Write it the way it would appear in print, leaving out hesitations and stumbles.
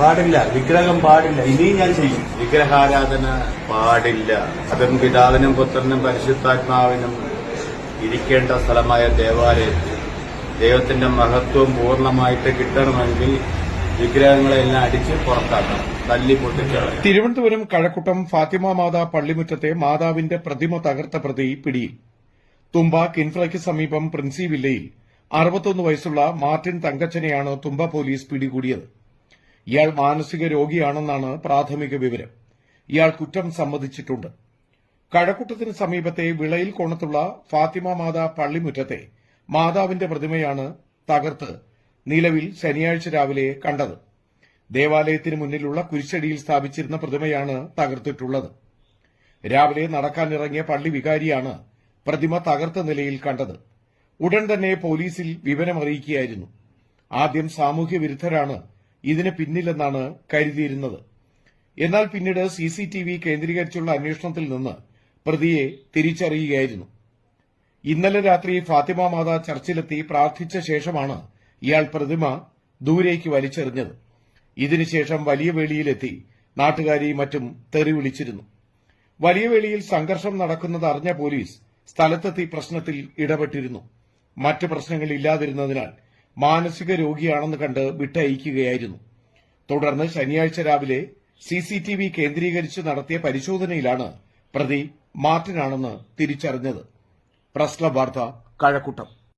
പാടില്ല, വിഗ്രഹം പാടില്ല. ഇനിയും ഞാൻ ചെയ്യും. വിഗ്രഹാരാധന പാടില്ല. അതും പിതാവിനും പുത്രനും പരിശുദ്ധാത്മാവിനും ഇരിക്കേണ്ട സ്ഥലമായ ദേവാലയത്തിൽ ദൈവത്തിന്റെ മഹത്വം പൂർണ്ണമായിട്ട് കിട്ടണമെങ്കിൽ വിഗ്രഹങ്ങളെല്ലാം അടിച്ച് പുറത്താക്കണം, തല്ലി പൊട്ടിച്ചളയും. തിരുവനന്തപുരം കഴക്കൂട്ടം ഫാത്തിമ മാതാ പള്ളിമുറ്റത്തെ മാതാവിന്റെ പ്രതിമ തകർത്ത പ്രതി പിടിയിൽ. തുമ്പ കിൻഫ്രയ്ക്ക് സമീപം പ്രിൻസി വില്ലയിൽ 61 വയസ്സുള്ള മാർട്ടിൻ തങ്കച്ചനെയാണ് തുമ്പ പോലീസ് പിടികൂടിയത്. ഇയാൾ മാനസിക രോഗിയാണെന്നാണ് പ്രാഥമിക വിവരം. ഇയാൾ കുറ്റം സമ്മതിച്ചിട്ടുണ്ട്. കഴക്കൂട്ടത്തിന് സമീപത്തെ വിളയിൽ കോണത്തുള്ള ഫാത്തിമ മാതാ പള്ളിമുറ്റത്തെ മാതാവിന്റെ പ്രതിമയാണ് തകർത്ത് നിലവിൽ ശനിയാഴ്ച രാവിലെ കണ്ടത്. ദേവാലയത്തിന് മുന്നിലുള്ള കുരിശടിയിൽ സ്ഥാപിച്ചിരുന്ന പ്രതിമയാണ് തകർത്തിട്ടുള്ളത്. രാവിലെ നടക്കാനിറങ്ങിയ പള്ളി വികാരിയാണ് പ്രതിമ തകർത്ത നിലയിൽ കണ്ടത്. ഉടൻ തന്നെ പോലീസിൽ വിവരമറിയിക്കുകയായിരുന്നു. ആദ്യം സാമൂഹ്യ വിരുദ്ധരാണ് ഇതിന് പിന്നിലെന്നാണ് കരുതിയിരുന്നത്. എന്നാൽ പിന്നീട് സിസിടിവി കേന്ദ്രീകരിച്ചുള്ള അന്വേഷണത്തിൽ നിന്ന് പ്രതിയെ തിരിച്ചറിയുകയായിരുന്നു. ഇന്നലെ രാത്രി ഫാത്തിമ മാതാ ചർച്ചിലെത്തി പ്രാർത്ഥിച്ച ശേഷമാണ് ഇയാൾ പ്രതിമ ദൂരേക്ക് വലിച്ചെറിഞ്ഞത്. ഇതിനുശേഷം വലിയ വേളിയിലെത്തി നാട്ടുകാരെയും മറ്റും തെറി വിളിച്ചിരുന്നു. വലിയ വേളിയിൽ സംഘർഷം നടക്കുന്നത് അറിഞ്ഞ പോലീസ് സ്ഥലത്തെത്തി പ്രശ്നത്തിൽ ഇടപെട്ടിരുന്നു. മറ്റ് പ്രശ്നങ്ങളില്ലാതിരുന്നതിനാൽ മാനസിക രോഗിയാണെന്ന് കണ്ട് വിട്ടയക്കുകയായിരുന്നു. തുടർന്ന് ശനിയാഴ്ച രാവിലെ സിസിടിവി കേന്ദ്രീകരിച്ച് നടത്തിയ പരിശോധനയിലാണ് പ്രതി മാർട്ടിനാണെന്ന് തിരിച്ചറിഞ്ഞത്. പ്രസ് ക്ലബ് വാർത്ത, കഴക്കൂട്ടം.